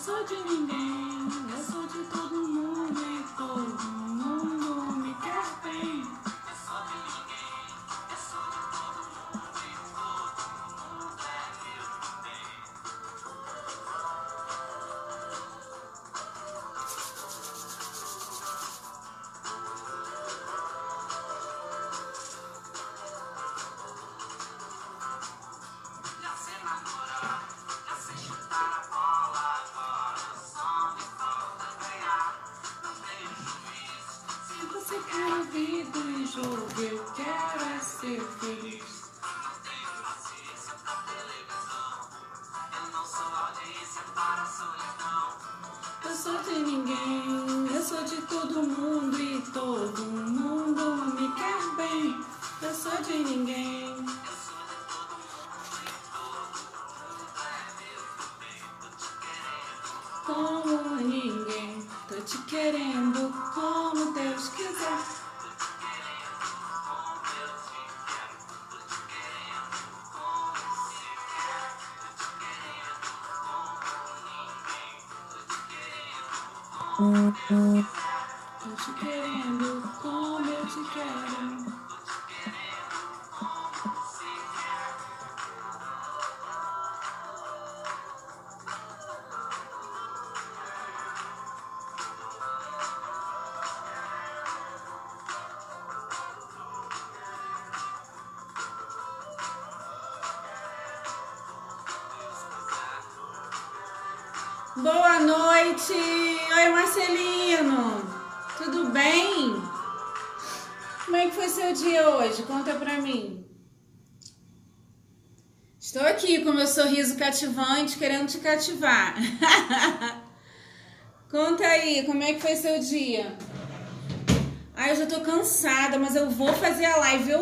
sou de ninguém, eu sou de todo mundo e todo mundo me quer bem. Eu sou de ninguém, eu sou de todo mundo e todo mundo é meu bem. Já sei namorar, já sei chutar a bola, agora só me falta ganhar. Não tenho juízo, se você quer a vida em jogo, eu quero é ser feliz. Não tenho paciência pra televisão, eu não sou audiência para a solidão. Eu sou de ninguém, eu sou de todo mundo e todo mundo me quer bem. Eu sou de ninguém, eu sou de todo mundo e todo mundo é meu bem. Tô te querendo como ninguém, tô te querendo como Deus quiser. Tô te querendo como eu te quero, tô te querendo como você quer. Tô te querendo como ninguém, tô te querendo como Deus quiser. Tô te querendo como eu te quero. Boa noite! Oi, Marcelino! Tudo bem? Como é que foi seu dia hoje? Conta pra mim. Estou aqui com meu sorriso cativante, querendo te cativar. Conta aí, como é que foi seu dia? Ai, eu já tô cansada, mas eu vou fazer a live,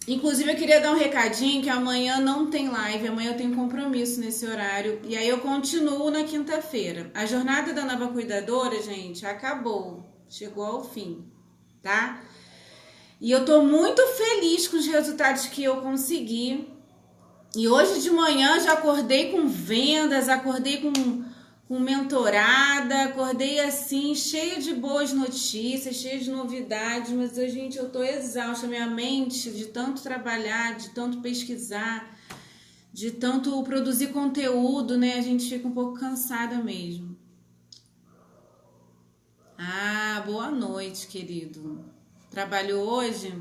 Inclusive, eu queria dar um recadinho que amanhã não tem live, amanhã eu tenho compromisso nesse horário. E aí eu continuo na quinta-feira. A jornada da nova cuidadora, gente, acabou. Chegou ao fim, tá? E eu tô muito feliz com os resultados que eu consegui. E hoje de manhã já acordei com vendas, acordei com mentorada, acordei assim, cheia de boas notícias, cheia de novidades, mas gente, eu tô exausta, minha mente, de tanto trabalhar, de tanto pesquisar, de tanto produzir conteúdo, né? A gente fica um pouco cansada mesmo. Ah, boa noite, querido. Trabalhou hoje?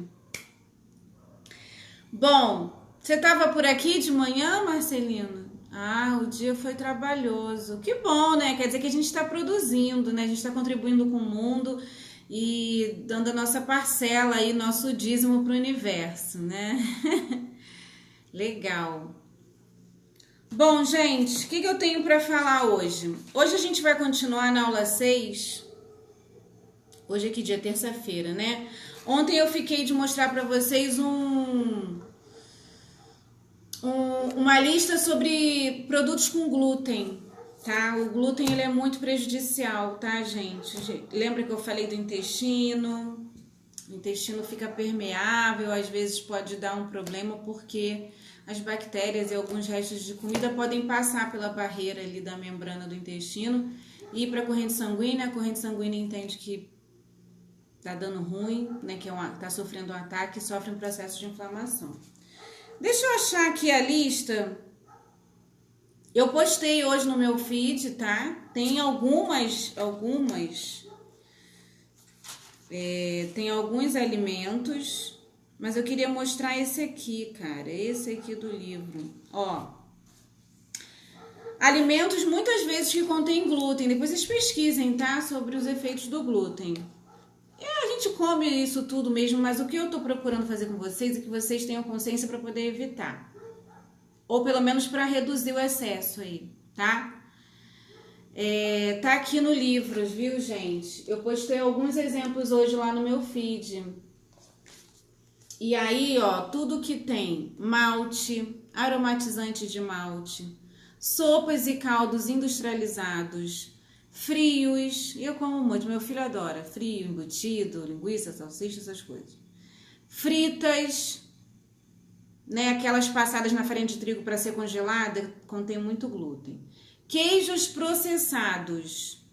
Bom, você tava por aqui de manhã, Marcelino? Ah, o dia foi trabalhoso. Que bom, né? Quer dizer que a gente está produzindo, né? A gente está contribuindo com o mundo e dando a nossa parcela aí, nosso dízimo para o universo, né? Legal. Bom, gente, o que eu tenho para falar hoje? Hoje a gente vai continuar na aula 6. Hoje é que dia? Terça-feira, né? Ontem eu fiquei de mostrar para vocês uma lista sobre produtos com glúten, tá? O glúten, ele é muito prejudicial, tá, gente? Lembra que eu falei do intestino? O intestino fica permeável, às vezes pode dar um problema porque as bactérias e alguns restos de comida podem passar pela barreira ali da membrana do intestino e ir para a corrente sanguínea entende que tá dando ruim, né, que tá sofrendo um ataque e sofre um processo de inflamação. Deixa eu achar aqui a lista. Eu postei hoje no meu feed, tá? Tem tem alguns alimentos, mas eu queria mostrar esse aqui, cara. Esse aqui do livro. Ó. Alimentos muitas vezes que contêm glúten. Depois vocês pesquisem, tá? Sobre os efeitos do glúten. A gente come isso tudo mesmo, mas o que eu tô procurando fazer com vocês é que vocês tenham consciência para poder evitar. Ou pelo menos para reduzir o excesso aí, tá? Tá aqui no livro, viu, gente? Eu postei alguns exemplos hoje lá no meu feed. E aí, ó, tudo que tem malte, aromatizante de malte, sopas e caldos industrializados, frios, eu como muito, meu filho adora frio, embutido, linguiça, salsicha, essas coisas. Fritas, né, aquelas passadas na farinha de trigo para ser congelada, contém muito glúten. Queijos processados,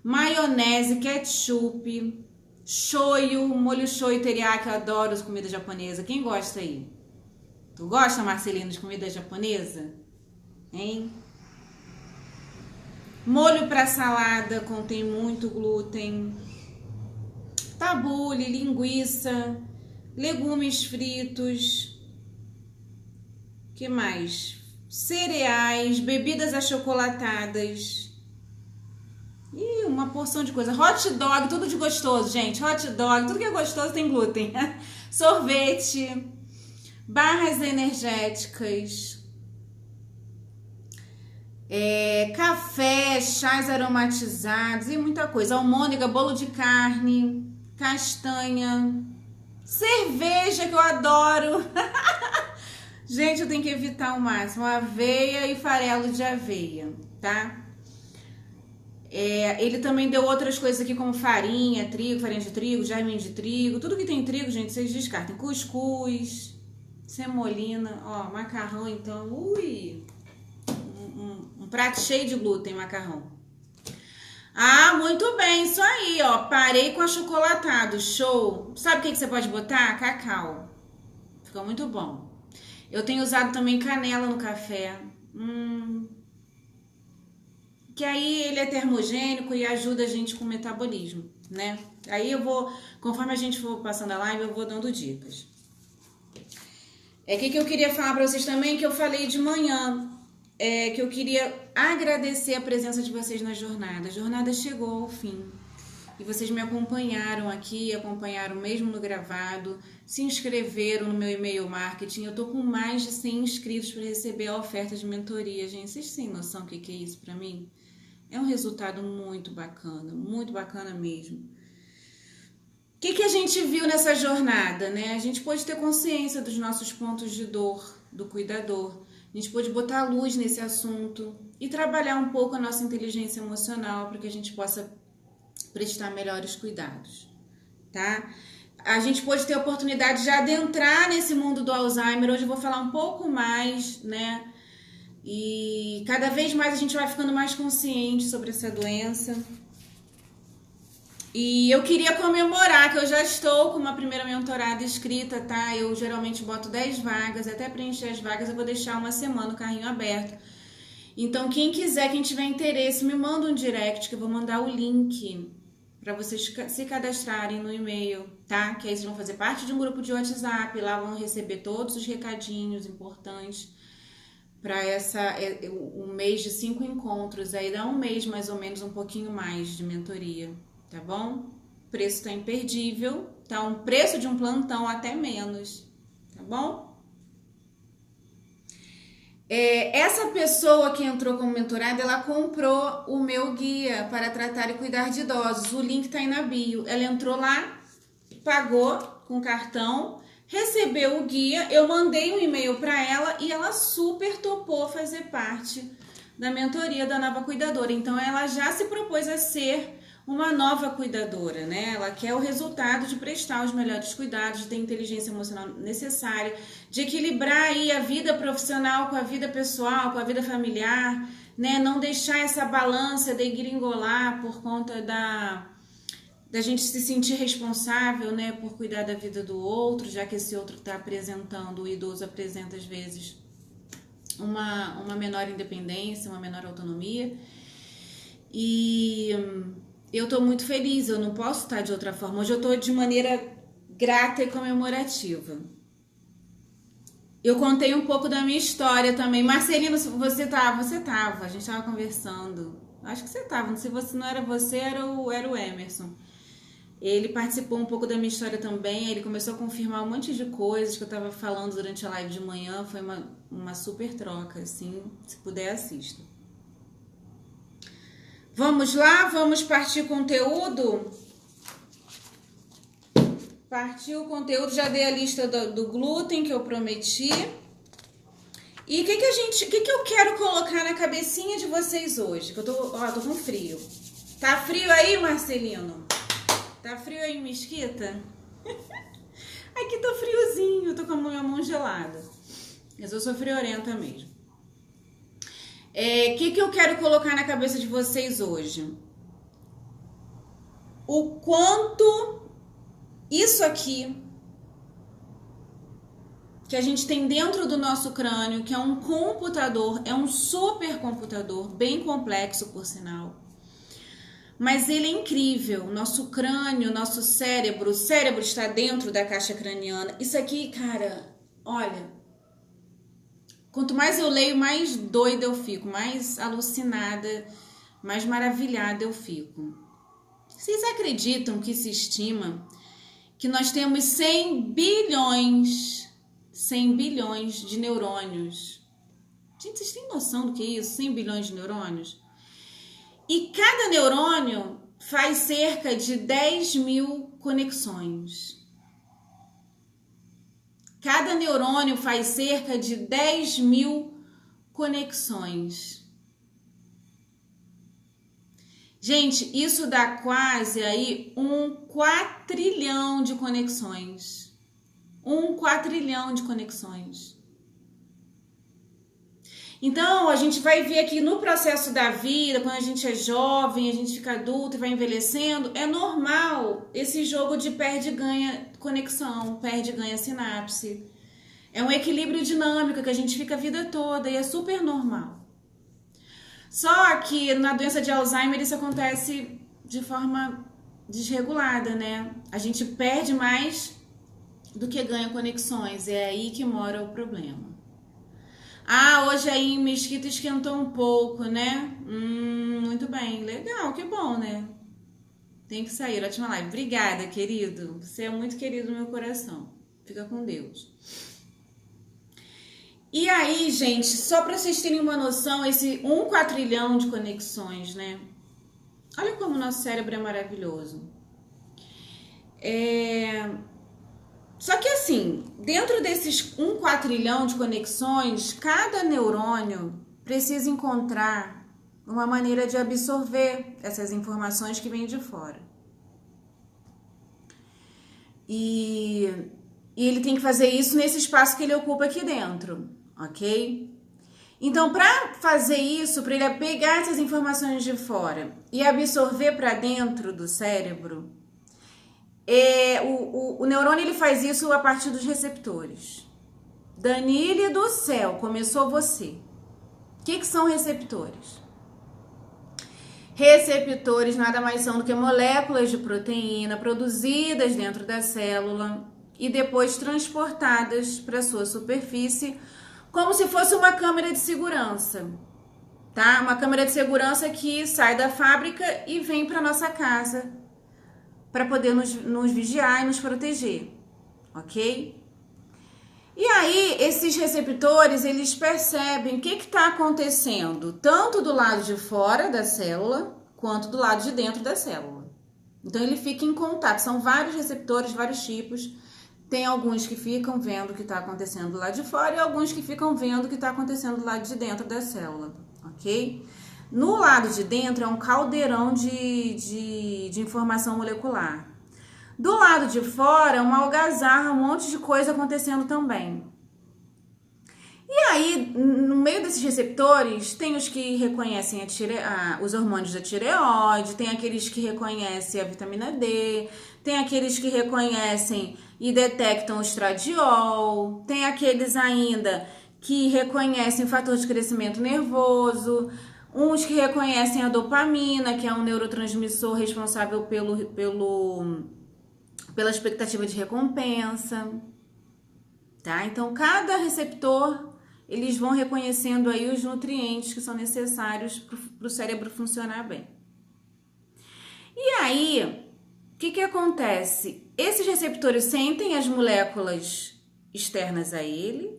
maionese, ketchup, shoyu, molho shoyu teriyaki, eu adoro comida japonesa. Quem gosta aí? Tu gosta, Marcelino, de comida japonesa? Hein? Molho para salada contém muito glúten. Tabule, linguiça, legumes fritos. Que mais? Cereais, bebidas achocolatadas. E uma porção de coisa. Hot dog, tudo de gostoso, gente. Hot dog, tudo que é gostoso tem glúten. Sorvete, barras energéticas, café, chás aromatizados e muita coisa. Almôndega, bolo de carne, castanha, cerveja, que eu adoro. Gente, eu tenho que evitar ao máximo aveia e farelo de aveia, tá? Ele também deu outras coisas aqui como farinha, trigo, farinha de trigo, germe de trigo. Tudo que tem trigo, gente, vocês descartem. Cuscuz, semolina, ó, macarrão, então, ui, um prato cheio de glúten, macarrão. Ah, muito bem, isso aí, ó, parei com achocolatado, show. Sabe o que você pode botar? Cacau, fica muito bom. Eu tenho usado também canela no café, que aí ele é termogênico e ajuda a gente com o metabolismo, né? Aí eu vou, conforme a gente for passando a live, eu vou dando dicas. Que eu queria falar para vocês também, que eu falei de manhã, que eu queria agradecer a presença de vocês na jornada. A jornada chegou ao fim. E vocês me acompanharam aqui, acompanharam mesmo no gravado, se inscreveram no meu e-mail marketing. Eu tô com mais de 100 inscritos para receber a oferta de mentoria, gente. Vocês têm noção do que é isso para mim? É um resultado muito bacana mesmo. O que a gente viu nessa jornada, né? A gente pôde ter consciência dos nossos pontos de dor, do cuidador. A gente pôde botar luz nesse assunto e trabalhar um pouco a nossa inteligência emocional para que a gente possa prestar melhores cuidados, tá? A gente pode ter a oportunidade de adentrar nesse mundo do Alzheimer. Hoje eu vou falar um pouco mais, né? E cada vez mais a gente vai ficando mais consciente sobre essa doença. E eu queria comemorar que eu já estou com uma primeira mentorada inscrita, tá? Eu geralmente boto 10 vagas, até preencher as vagas eu vou deixar uma semana o carrinho aberto. Então quem quiser, quem tiver interesse, me manda um direct que eu vou mandar o link para vocês se cadastrarem no e-mail, tá? Que aí vocês vão fazer parte de um grupo de WhatsApp, lá vão receber todos os recadinhos importantes para o mês de 5 encontros. Aí dá um mês mais ou menos, um pouquinho mais de mentoria, tá bom? O preço tá imperdível, tá um preço de um plantão até menos, tá bom? Essa pessoa que entrou como mentorada, ela comprou o meu guia para tratar e cuidar de idosos. O link tá aí na bio. Ela entrou lá, pagou com cartão, recebeu o guia, eu mandei um e-mail para ela e ela super topou fazer parte da mentoria da nova cuidadora. Então ela já se propôs a ser uma nova cuidadora, né? Ela quer o resultado de prestar os melhores cuidados, de ter inteligência emocional necessária, de equilibrar aí a vida profissional com a vida pessoal, com a vida familiar, né? Não deixar essa balança degringolar por conta da gente se sentir responsável, né? Por cuidar da vida do outro, já que esse outro está apresentando, o idoso apresenta às vezes uma menor independência, uma menor autonomia. E eu tô muito feliz, eu não posso estar de outra forma. Hoje eu tô de maneira grata e comemorativa. Eu contei um pouco da minha história também. Marcelino, você tava, a gente tava conversando. Acho que você tava, se não era você, era o Emerson. Ele participou um pouco da minha história também, ele começou a confirmar um monte de coisas que eu tava falando durante a live de manhã. Foi uma super troca, assim, se puder, assista. Vamos lá? Vamos partir conteúdo? Partiu o conteúdo, já dei a lista do glúten que eu prometi. E o que eu quero colocar na cabecinha de vocês hoje? Que eu tô com frio. Tá frio aí, Marcelino? Tá frio aí em Mesquita? Aqui tá friozinho, eu tô com a minha mão gelada. controlada. Mas eu sou friorenta mesmo. Que eu quero colocar na cabeça de vocês hoje? O quanto isso aqui que a gente tem dentro do nosso crânio, que é um computador, é um supercomputador, bem complexo por sinal, mas ele é incrível. Nosso crânio, nosso cérebro, o cérebro está dentro da caixa craniana. Isso aqui, cara, olha, quanto mais eu leio, mais doida eu fico, mais alucinada, mais maravilhada eu fico. Vocês acreditam que se estima que nós temos 100 bilhões de neurônios? Gente, vocês têm noção do que é isso? 100 bilhões de neurônios? E cada neurônio faz cerca de 10.000 conexões. Cada neurônio faz cerca de 10.000 conexões. Gente, isso dá quase aí 1 quatrilhão de conexões. 1 quatrilhão de conexões. Então, a gente vai ver aqui no processo da vida, quando a gente é jovem, a gente fica adulto e vai envelhecendo, é normal esse jogo de perde e ganha conexão, perde e ganha sinapse. É um equilíbrio dinâmico que a gente fica a vida toda e é super normal. Só que na doença de Alzheimer isso acontece de forma desregulada, né? A gente perde mais do que ganha conexões, é aí que mora o problema. Ah, hoje aí em Mesquita esquentou um pouco, né? Muito bem, legal, que bom, né? Tem que sair, ótima live. Obrigada, querido. Você é muito querido no meu coração. Fica com Deus. E aí, gente, só para vocês terem uma noção, esse 1 quatrilhão de conexões, né? Olha como o nosso cérebro é maravilhoso. Só que assim, dentro desses 1 quatrilhão de conexões, cada neurônio precisa encontrar uma maneira de absorver essas informações que vêm de fora. E ele tem que fazer isso nesse espaço que ele ocupa aqui dentro, ok? Então, para fazer isso, para ele pegar essas informações de fora e absorver para dentro do cérebro, o neurônio ele faz isso a partir dos receptores. Danile do céu, começou você. O que são receptores? Receptores nada mais são do que moléculas de proteína produzidas dentro da célula e depois transportadas para sua superfície, como se fosse uma câmera de segurança, tá? Uma câmera de segurança que sai da fábrica e vem para nossa casa para poder nos vigiar e nos proteger, ok? E aí, esses receptores, eles percebem o que está acontecendo, tanto do lado de fora da célula, quanto do lado de dentro da célula. Então, ele fica em contato. São vários receptores, vários tipos. Tem alguns que ficam vendo o que está acontecendo do lado de fora e alguns que ficam vendo o que está acontecendo do lado de dentro da célula, ok? No lado de dentro é um caldeirão de informação molecular. Do lado de fora é uma algazarra, um monte de coisa acontecendo também. E aí, no meio desses receptores, tem os que reconhecem os hormônios da tireoide, tem aqueles que reconhecem a vitamina D, tem aqueles que reconhecem e detectam o estradiol, tem aqueles ainda que reconhecem o fator de crescimento nervoso, uns que reconhecem a dopamina, que é um neurotransmissor responsável pela expectativa de recompensa, tá? Então, cada receptor, eles vão reconhecendo aí os nutrientes que são necessários para o cérebro funcionar bem. E aí, o que acontece? Esses receptores sentem as moléculas externas a ele,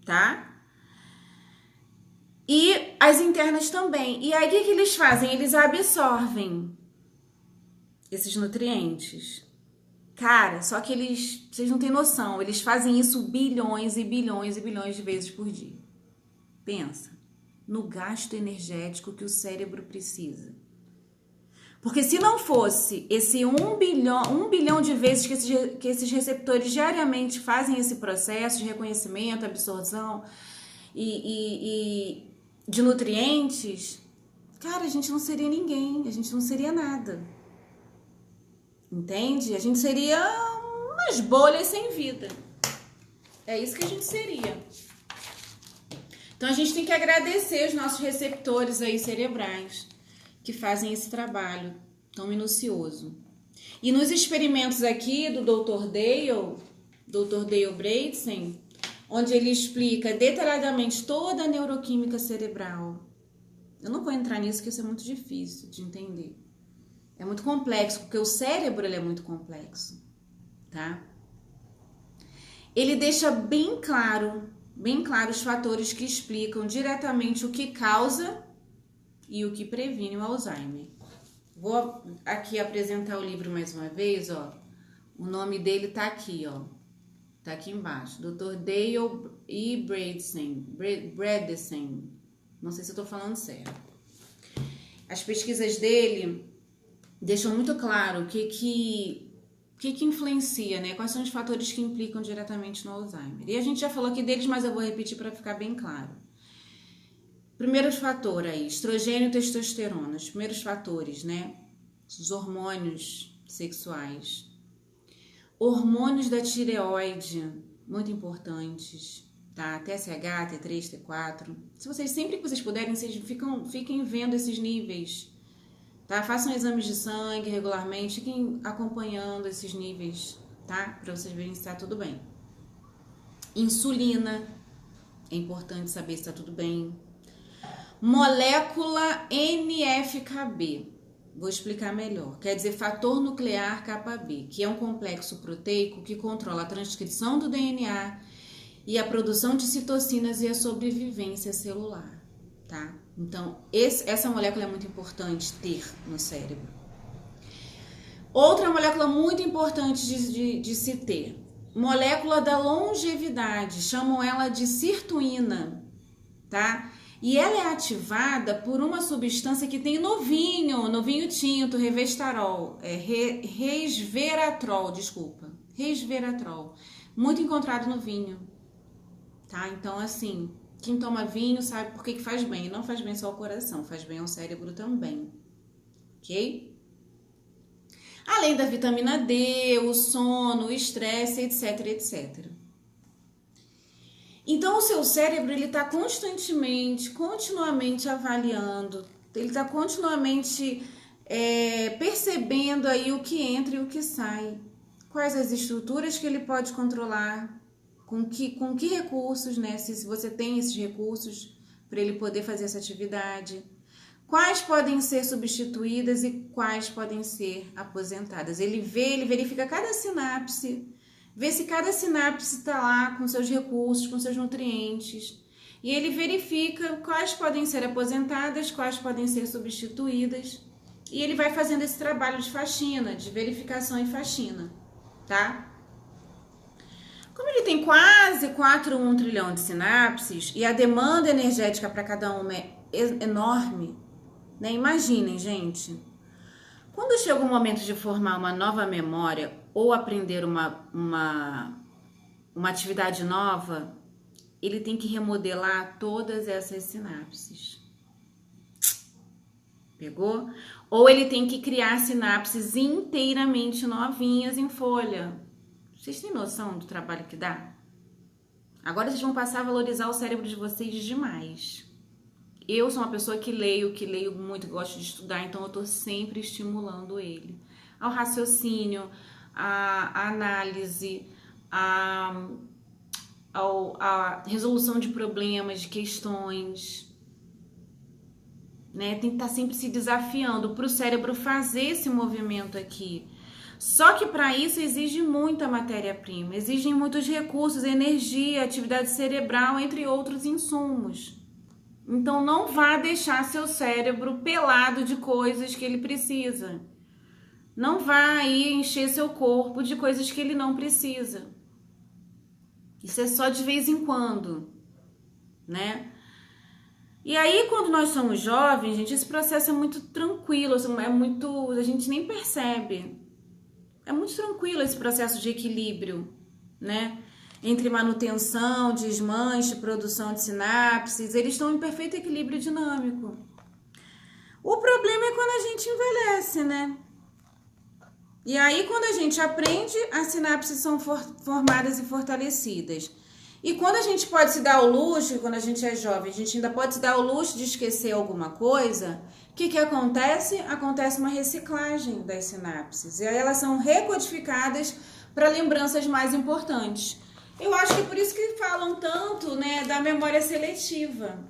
tá? E as internas também. E aí, o que eles fazem? Eles absorvem esses nutrientes. Cara, só que vocês não têm noção, eles fazem isso bilhões e bilhões e bilhões de vezes por dia. Pensa no gasto energético que o cérebro precisa. Porque se não fosse esse 1 bilhão de vezes que esses receptores diariamente fazem esse processo de reconhecimento, absorção e de nutrientes, cara, a gente não seria ninguém, a gente não seria nada. Entende? A gente seria umas bolhas sem vida. É isso que a gente seria. Então a gente tem que agradecer os nossos receptores aí cerebrais que fazem esse trabalho tão minucioso. E nos experimentos aqui do Dr. Dale Bredesen, onde ele explica detalhadamente toda a neuroquímica cerebral. Eu não vou entrar nisso, porque isso é muito difícil de entender. É muito complexo, porque o cérebro ele é muito complexo, tá? Ele deixa bem claro os fatores que explicam diretamente o que causa e o que previne o Alzheimer. Vou aqui apresentar o livro mais uma vez, ó. O nome dele tá aqui, ó. Tá aqui embaixo. Dr. Dale E. Bredesen. Não sei se eu tô falando certo. As pesquisas dele deixam muito claro o que influencia, né? Quais são os fatores que implicam diretamente no Alzheimer. E a gente já falou aqui deles, mas eu vou repetir para ficar bem claro. Primeiro fator aí, estrogênio e testosterona. Os primeiros fatores, né? Os hormônios sexuais. Hormônios da tireoide, muito importantes, tá? TSH, T3, T4. Se vocês, sempre que vocês puderem, vocês fiquem vendo esses níveis, tá? Façam exames de sangue regularmente, fiquem acompanhando esses níveis, tá? Para vocês verem se tá tudo bem. Insulina, é importante saber se tá tudo bem. Molécula NF-κB, vou explicar melhor. Quer dizer, fator nuclear κB, que é um complexo proteico que controla a transcrição do DNA e a produção de citocinas e a sobrevivência celular, tá? Então, essa molécula é muito importante ter no cérebro. Outra molécula muito importante de se ter, molécula da longevidade, chamam ela de sirtuína, tá? E ela é ativada por uma substância que tem no vinho tinto, resveratrol, muito encontrado no vinho, tá? Então, assim, quem toma vinho sabe por que faz bem, e não faz bem só ao coração, faz bem ao cérebro também, ok? Além da vitamina D, o sono, o estresse, etc, etc. Então, o seu cérebro, ele está continuamente avaliando, ele está continuamente percebendo aí o que entra e o que sai, quais as estruturas que ele pode controlar, com que recursos, né? Se você tem esses recursos para ele poder fazer essa atividade, quais podem ser substituídas e quais podem ser aposentadas. Ele verifica cada sinapse, vê se cada sinapse está lá com seus recursos, com seus nutrientes. E ele verifica quais podem ser aposentadas, quais podem ser substituídas. E ele vai fazendo esse trabalho de faxina, de verificação e faxina, tá? Como ele tem quase 4,1 trilhão de sinapses e a demanda energética para cada uma é enorme, né? Imaginem, gente, quando chega o momento de formar uma nova memória ou aprender uma atividade nova, ele tem que remodelar todas essas sinapses. Pegou? Ou ele tem que criar sinapses inteiramente novinhas em folha. Vocês têm noção do trabalho que dá? Agora vocês vão passar a valorizar o cérebro de vocês demais. Eu sou uma pessoa que leio muito, gosto de estudar, então eu tô sempre estimulando ele ao raciocínio, à análise, à resolução de problemas, de questões, né? Tem que estar sempre se desafiando para o cérebro fazer esse movimento aqui. Só que para isso exige muita matéria-prima, exigem muitos recursos, energia, atividade cerebral, entre outros insumos. Então não vá deixar seu cérebro pelado de coisas que ele precisa. Não vá aí encher seu corpo de coisas que ele não precisa. Isso é só de vez em quando, né? E aí, quando nós somos jovens, gente, esse processo é muito tranquilo, a gente nem percebe. É muito tranquilo esse processo de equilíbrio, né? Entre manutenção, desmanche, produção de sinapses, eles estão em perfeito equilíbrio dinâmico. O problema é quando a gente envelhece, né? E aí, quando a gente aprende, as sinapses são formadas e fortalecidas. E quando a gente pode se dar o luxo, quando a gente é jovem, a gente ainda pode se dar o luxo de esquecer alguma coisa, o que acontece? Acontece uma reciclagem das sinapses. E aí elas são recodificadas para lembranças mais importantes. Eu acho que é por isso que falam tanto, né, da memória seletiva.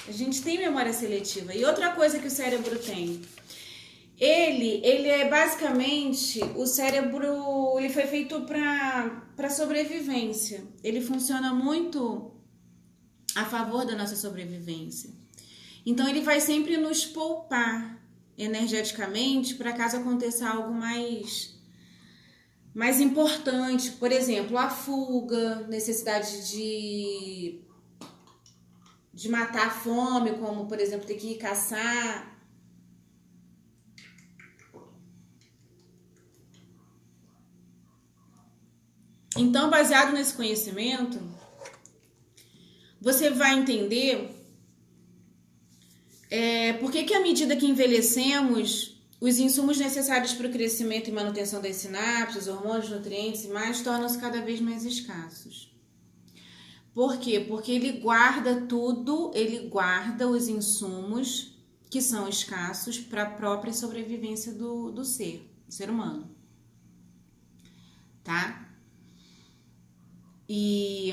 A gente tem memória seletiva. E outra coisa que o cérebro tem, ele é basicamente, o cérebro, ele foi feito para sobrevivência. Ele funciona muito a favor da nossa sobrevivência. Então ele vai sempre nos poupar energeticamente para caso aconteça algo mais importante. Por exemplo, a fuga, necessidade de matar a fome, como por exemplo ter que ir caçar. Então, baseado nesse conhecimento, você vai entender por que à medida que envelhecemos, os insumos necessários para o crescimento e manutenção das sinapses, hormônios, nutrientes e mais, tornam-se cada vez mais escassos. Por quê? Porque ele guarda tudo, ele guarda os insumos que são escassos para a própria sobrevivência do ser humano. Tá? E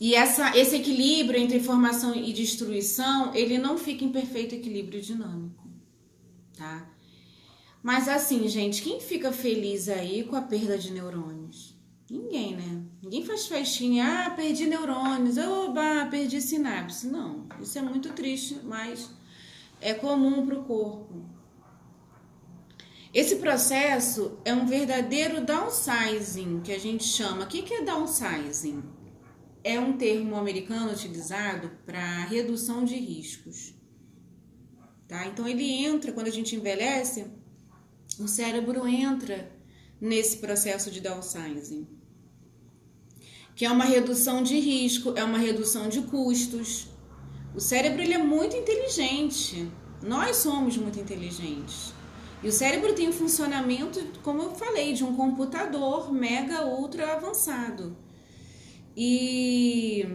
esse equilíbrio entre formação e destruição, ele não fica em perfeito equilíbrio dinâmico, tá? Mas assim, gente, quem fica feliz aí com a perda de neurônios? Ninguém, né? Ninguém faz festinha, perdi neurônios, oba, perdi sinapse. Não, isso é muito triste, mas é comum para o corpo. Esse processo é um verdadeiro downsizing, que a gente chama. O que é downsizing? É um termo americano utilizado para redução de riscos. Tá? Então, ele entra, quando a gente envelhece, o cérebro entra nesse processo de downsizing, que é uma redução de risco, é uma redução de custos. O cérebro ele é muito inteligente. Nós somos muito inteligentes. E o cérebro tem um funcionamento, como eu falei, de um computador mega ultra avançado. E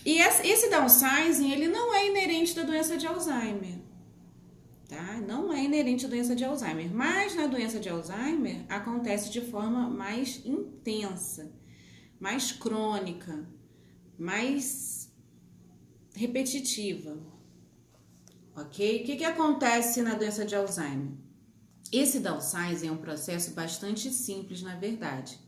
esse downsizing, ele não é inerente da doença de Alzheimer, tá? Não é inerente à doença de Alzheimer, mas na doença de Alzheimer acontece de forma mais intensa, mais crônica, mais repetitiva. Ok? O que acontece na doença de Alzheimer? Esse downsizing é um processo bastante simples, na verdade.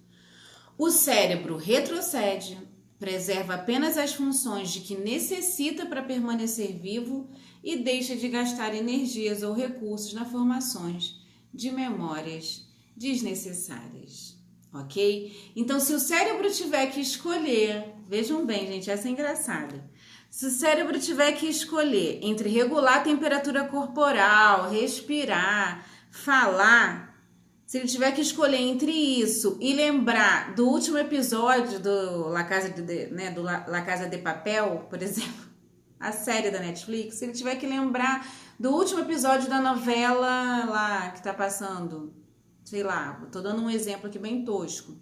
O cérebro retrocede, preserva apenas as funções de que necessita para permanecer vivo e deixa de gastar energias ou recursos na formação de memórias desnecessárias. Ok? Então, se o cérebro tiver que escolher, vejam bem, gente, essa é engraçada. Se o cérebro tiver que escolher entre regular a temperatura corporal, respirar, falar, se ele tiver que escolher entre isso e lembrar do último episódio do La Casa de Papel, por exemplo, a série da Netflix, se ele tiver que lembrar do último episódio da novela lá que tá passando, sei lá, tô dando um exemplo aqui bem tosco.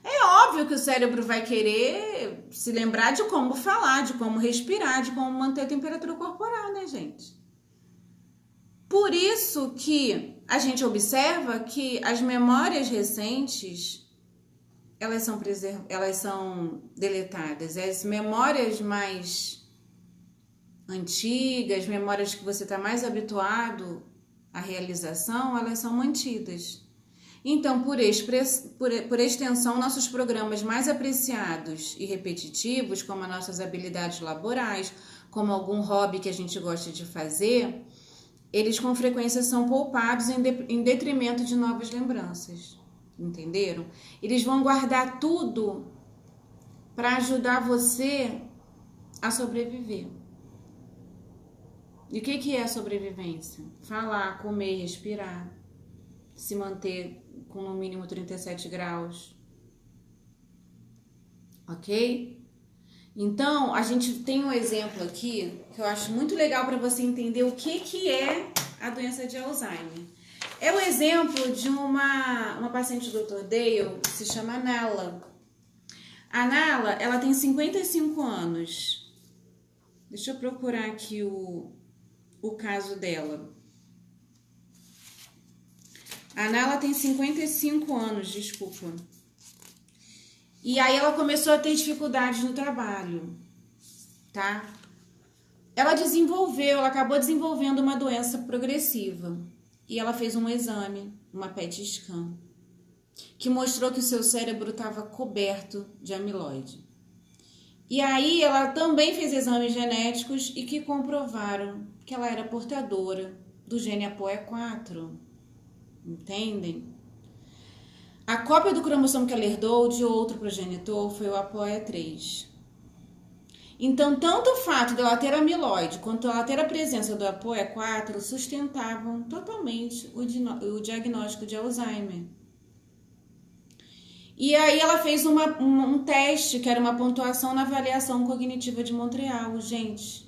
É óbvio que o cérebro vai querer se lembrar de como falar, de como respirar, de como manter a temperatura corporal, né, gente? Por isso que a gente observa que as memórias recentes, elas são deletadas. As memórias mais antigas, memórias que você está mais habituado à realização, elas são mantidas. Então, por extensão, nossos programas mais apreciados e repetitivos, como as nossas habilidades laborais, como algum hobby que a gente gosta de fazer, eles com frequência são poupados em detrimento de novas lembranças. Entenderam? Eles vão guardar tudo para ajudar você a sobreviver. E o que é a sobrevivência? Falar, comer, respirar, se manter com no mínimo 37 graus, ok? Então, a gente tem um exemplo aqui que eu acho muito legal para você entender o que é a doença de Alzheimer. É o exemplo de uma paciente do Dr. Dale, que se chama Nala. A Nala, ela tem 55 anos. Deixa eu procurar aqui o caso dela. A Nala tem 55 anos, desculpa. E aí ela começou a ter dificuldades no trabalho, tá? Ela acabou desenvolvendo uma doença progressiva. E ela fez um exame, uma PET scan, que mostrou que o seu cérebro estava coberto de amiloide. E aí ela também fez exames genéticos e que comprovaram que ela era portadora do gene APOE4. Entendem? A cópia do cromossomo que ela herdou de outro progenitor foi o APOE3. Então, tanto o fato dela ter amiloide quanto ela ter a presença do APOE4 sustentavam totalmente o diagnóstico de Alzheimer. E aí ela fez um teste, que era uma pontuação na avaliação cognitiva de Montreal. Gente,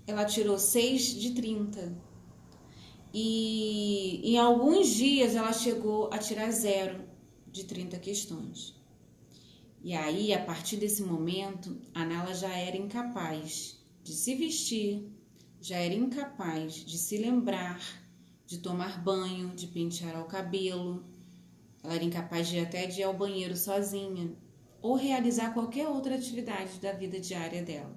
ela tirou 6 de 30. E em alguns dias ela chegou a tirar 0 de 30 questões. E aí, a partir desse momento, a Nala já era incapaz de se vestir, já era incapaz de se lembrar, de tomar banho, de pentear o cabelo. Ela era incapaz de até de ir ao banheiro sozinha ou realizar qualquer outra atividade da vida diária dela.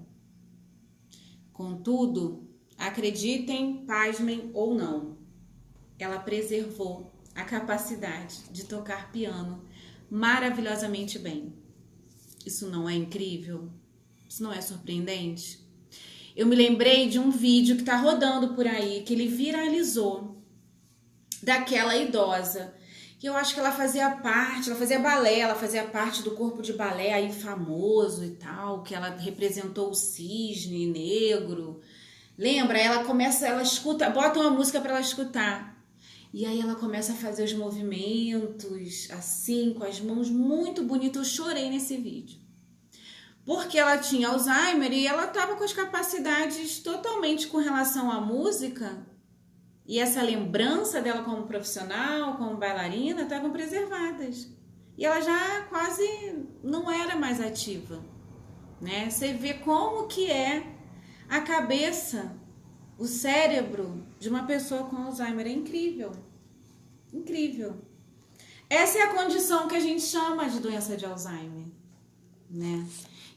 Contudo, acreditem, pasmem ou não, ela preservou a capacidade de tocar piano maravilhosamente bem. Isso não é incrível? Isso não é surpreendente? Eu me lembrei de um vídeo que está rodando por aí, que ele viralizou, daquela idosa, que eu acho que ela fazia balé, ela fazia parte do corpo de balé aí famoso e tal, que ela representou o cisne negro. Lembra? Ela escuta, bota uma música para ela escutar. E aí ela começa a fazer os movimentos assim, com as mãos, muito bonito. Eu chorei nesse vídeo. Porque ela tinha Alzheimer e ela estava com as capacidades totalmente com relação à música. E essa lembrança dela como profissional, como bailarina, estavam preservadas. E ela já quase não era mais ativa, né? Você vê como que é a cabeça, o cérebro de uma pessoa com Alzheimer. É incrível. Incrível. Essa é a condição que a gente chama de doença de Alzheimer, né?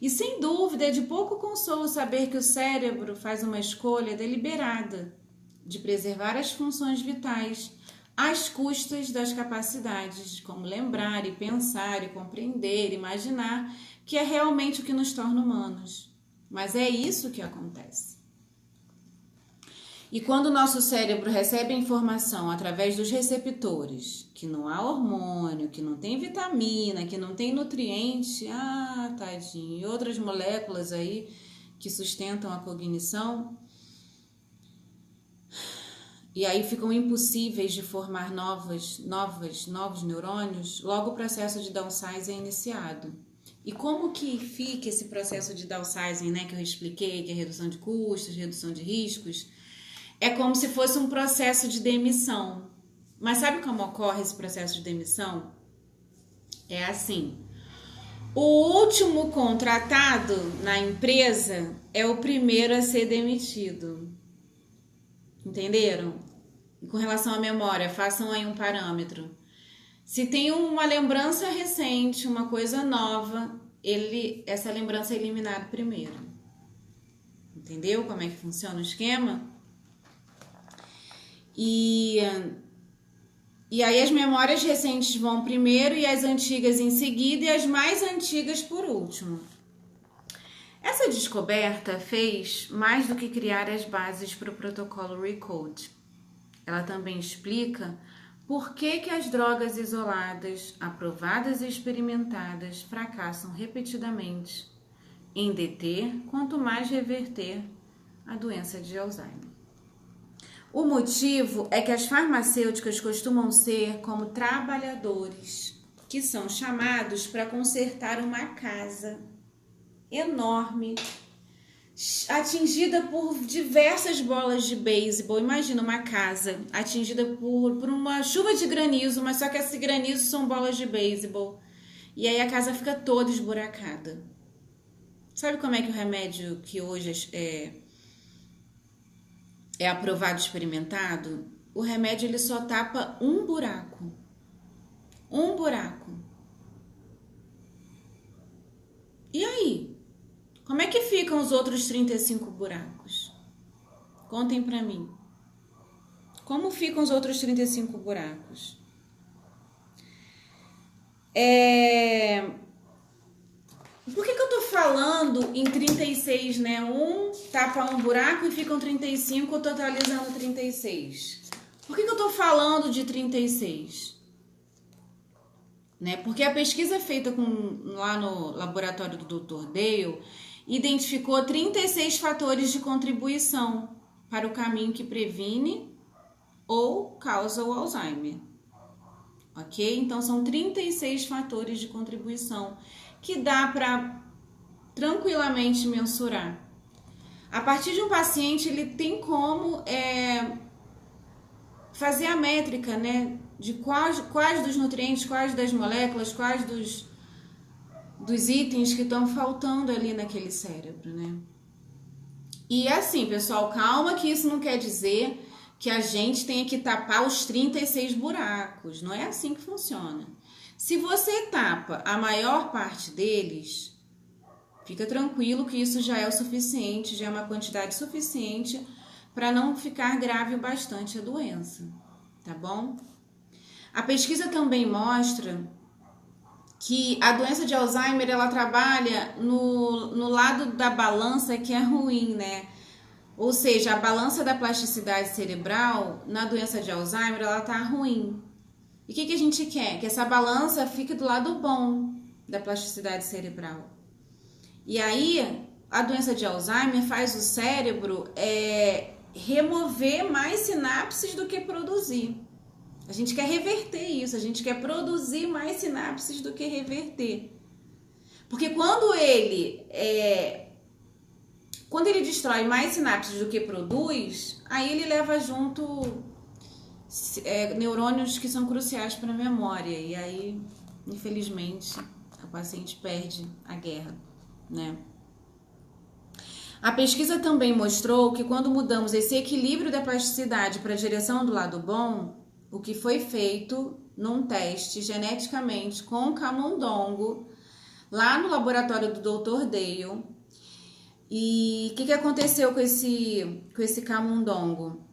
E sem dúvida é de pouco consolo saber que o cérebro faz uma escolha deliberada de preservar as funções vitais às custas das capacidades de como lembrar e pensar e compreender, imaginar, que é realmente o que nos torna humanos. Mas é isso que acontece. E quando o nosso cérebro recebe a informação através dos receptores, que não há hormônio, que não tem vitamina, que não tem nutriente, tadinho, e outras moléculas aí que sustentam a cognição, e aí ficam impossíveis de formar novos neurônios, logo o processo de downsizing é iniciado. E como que fica esse processo de downsizing, né, que eu expliquei, que é redução de custos, redução de riscos? É como se fosse um processo de demissão. Mas sabe como ocorre esse processo de demissão? É assim: o último contratado na empresa é o primeiro a ser demitido. Entenderam? E com relação à memória, façam aí um parâmetro. Se tem uma lembrança recente, uma coisa nova, essa lembrança é eliminada primeiro. Entendeu como é que funciona o esquema? E aí as memórias recentes vão primeiro e as antigas em seguida e as mais antigas por último. Essa descoberta fez mais do que criar as bases para o protocolo Recode. Ela também explica por que as drogas isoladas, aprovadas e experimentadas, fracassam repetidamente em deter, quanto mais reverter a doença de Alzheimer. O motivo é que as farmacêuticas costumam ser como trabalhadores que são chamados para consertar uma casa enorme, atingida por diversas bolas de beisebol. Imagina uma casa atingida por uma chuva de granizo, mas só que esse granizo são bolas de beisebol. E aí a casa fica toda esburacada. Sabe como é que o remédio que hoje é aprovado e experimentado? O remédio ele só tapa um buraco. Um buraco. E aí? Como é que ficam os outros 35 buracos? Contem pra mim. Como ficam os outros 35 buracos? Por que eu tô falando em 36, né? Um tapa um buraco e ficam 35, totalizando 36. Por que eu tô falando de 36? Né? Porque a pesquisa feita lá no laboratório do Dr. Dale identificou 36 fatores de contribuição para o caminho que previne ou causa o Alzheimer. Ok? Então, são 36 fatores de contribuição que dá para tranquilamente mensurar. A partir de um paciente, ele tem como fazer a métrica, né? De quais dos nutrientes, quais das moléculas, quais dos itens que estão faltando ali naquele cérebro, né? E assim, pessoal, calma que isso não quer dizer que a gente tenha que tapar os 36 buracos. Não é assim que funciona. Se você tapa a maior parte deles, fica tranquilo que isso já é o suficiente, já é uma quantidade suficiente para não ficar grave o bastante a doença, tá bom? A pesquisa também mostra que a doença de Alzheimer, ela trabalha no lado da balança que é ruim, né? Ou seja, a balança da plasticidade cerebral na doença de Alzheimer, ela tá ruim. E o que a gente quer? Que essa balança fique do lado bom da plasticidade cerebral. E aí, a doença de Alzheimer faz o cérebro remover mais sinapses do que produzir. A gente quer reverter isso, a gente quer produzir mais sinapses do que reverter. Porque quando ele destrói mais sinapses do que produz, aí ele leva junto neurônios que são cruciais para a memória. E aí, infelizmente, o paciente perde a guerra, né? A pesquisa também mostrou que quando mudamos esse equilíbrio da plasticidade para a direção do lado bom, o que foi feito num teste geneticamente com camundongo, lá no laboratório do Dr. Dale. E o que aconteceu com esse camundongo?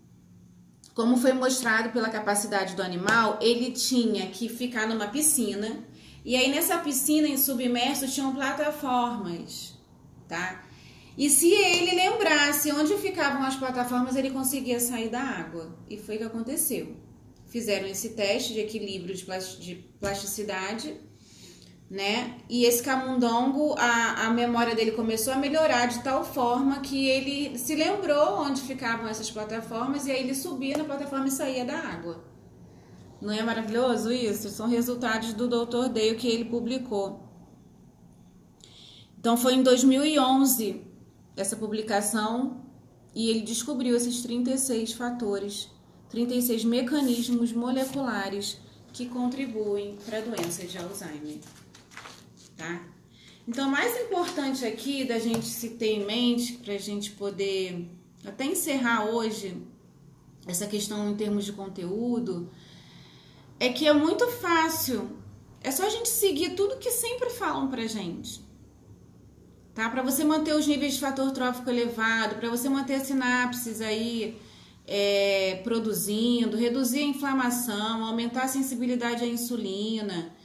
Como foi mostrado pela capacidade do animal, ele tinha que ficar numa piscina. E aí nessa piscina, em submerso, tinham plataformas, tá? E se ele lembrasse onde ficavam as plataformas, ele conseguia sair da água. E foi o que aconteceu. Fizeram esse teste de equilíbrio de plasticidade, né? E esse camundongo, a memória dele começou a melhorar de tal forma que ele se lembrou onde ficavam essas plataformas e aí ele subia na plataforma e saía da água. Não é maravilhoso isso? São resultados do Dr. Dale que ele publicou. Então foi em 2011 essa publicação e ele descobriu esses 36 fatores, 36 mecanismos moleculares que contribuem para a doença de Alzheimer, tá? Então, o mais importante aqui da gente se ter em mente, para a gente poder até encerrar hoje essa questão em termos de conteúdo, é que é muito fácil, é só a gente seguir tudo que sempre falam pra gente, tá? Para você manter os níveis de fator trófico elevado, para você manter as sinapses aí produzindo, reduzir a inflamação, aumentar a sensibilidade à insulina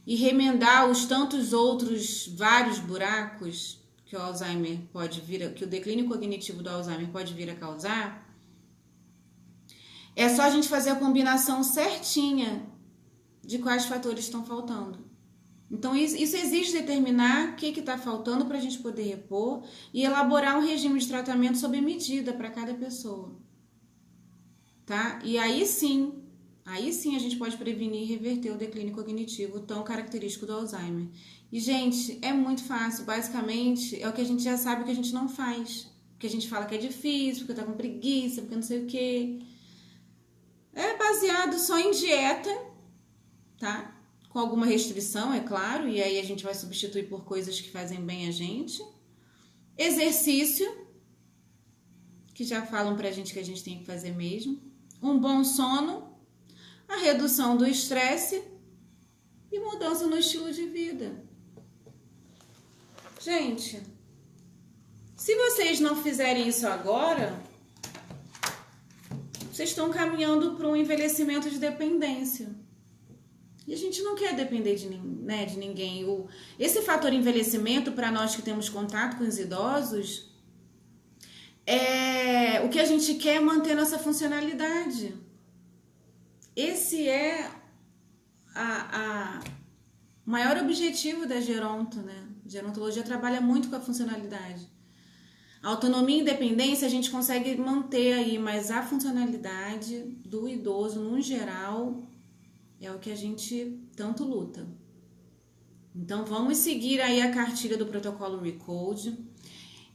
e remendar os tantos outros vários buracos que o Alzheimer pode vir, que o declínio cognitivo do Alzheimer pode vir a causar. É só a gente fazer a combinação certinha de quais fatores estão faltando, Então, isso exige determinar o que está faltando para a gente poder repor e elaborar um regime de tratamento sob medida para cada pessoa, tá? E aí sim a gente pode prevenir e reverter o declínio cognitivo tão característico do Alzheimer. E, gente, é muito fácil. Basicamente, é o que a gente já sabe que a gente não faz. Porque a gente fala que é difícil, porque tá com preguiça, porque não sei o quê. É baseado só em dieta, tá? Com alguma restrição, é claro, e aí a gente vai substituir por coisas que fazem bem a gente. Exercício, que já falam pra gente que a gente tem que fazer mesmo. Um bom sono, a redução do estresse e mudança no estilo de vida. Gente, se vocês não fizerem isso agora, vocês estão caminhando para um envelhecimento de dependência. E a gente não quer depender de ninguém. Esse fator envelhecimento, para nós que temos contato com os idosos, o que a gente quer é manter nossa funcionalidade. Esse é o maior objetivo da geronto, né? A gerontologia trabalha muito com a funcionalidade. A autonomia e independência a gente consegue manter aí, mas a funcionalidade do idoso, no geral, é o que a gente tanto luta. Então, vamos seguir aí a cartilha do protocolo Recode.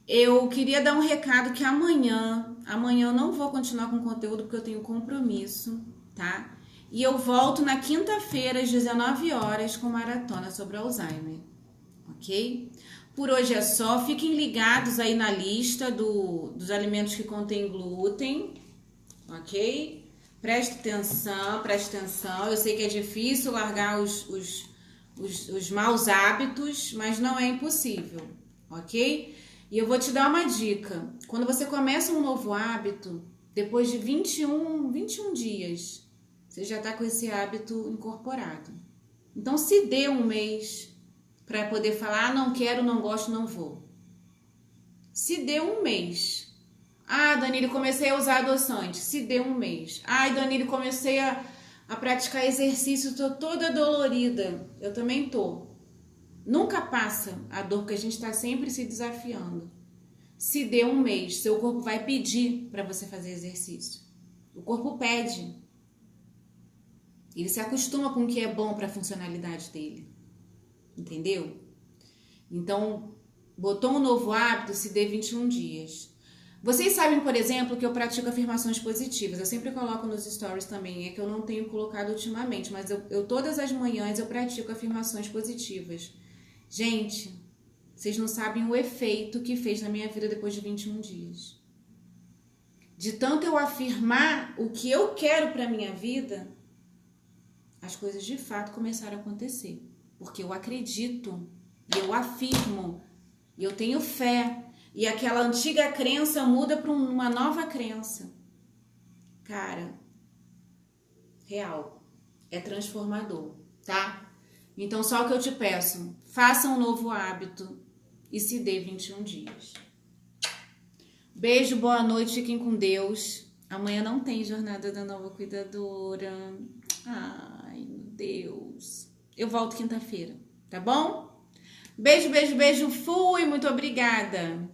Eu queria dar um recado que amanhã eu não vou continuar com o conteúdo porque eu tenho compromisso, tá? E eu volto na quinta-feira às 19 horas com maratona sobre Alzheimer, ok? Por hoje é só, fiquem ligados aí na lista dos alimentos que contêm glúten, ok? Preste atenção, eu sei que é difícil largar os maus hábitos, mas não é impossível, ok? E eu vou te dar uma dica, quando você começa um novo hábito, depois de 21 dias, você já está com esse hábito incorporado. Então, se dê um mês para poder falar, não quero, não gosto, não vou. Se dê um mês. Ah, Danile, comecei a usar adoçante. Se dê um mês. Ai, Danile, comecei a praticar exercício, tô toda dolorida. Eu também tô. Nunca passa a dor, porque a gente está sempre se desafiando. Se dê um mês, seu corpo vai pedir para você fazer exercício. O corpo pede. Ele se acostuma com o que é bom para a funcionalidade dele. Entendeu? Então, botou um novo hábito, se dê 21 dias. Vocês sabem, por exemplo, que eu pratico afirmações positivas. Eu sempre coloco nos stories também. É que eu não tenho colocado ultimamente, mas eu todas as manhãs eu pratico afirmações positivas. Gente, vocês não sabem o efeito que fez na minha vida depois de 21 dias. De tanto eu afirmar o que eu quero para minha vida, as coisas de fato começaram a acontecer. Porque eu acredito, e eu afirmo, e eu tenho fé, e aquela antiga crença muda para uma nova crença. Cara, real, é transformador, tá? Então, só o que eu te peço, faça um novo hábito e se dê 21 dias. Beijo, boa noite, fiquem com Deus. Amanhã não tem jornada da nova cuidadora. Ai, meu Deus. Eu volto quinta-feira, tá bom? Beijo, beijo, beijo. Fui, muito obrigada.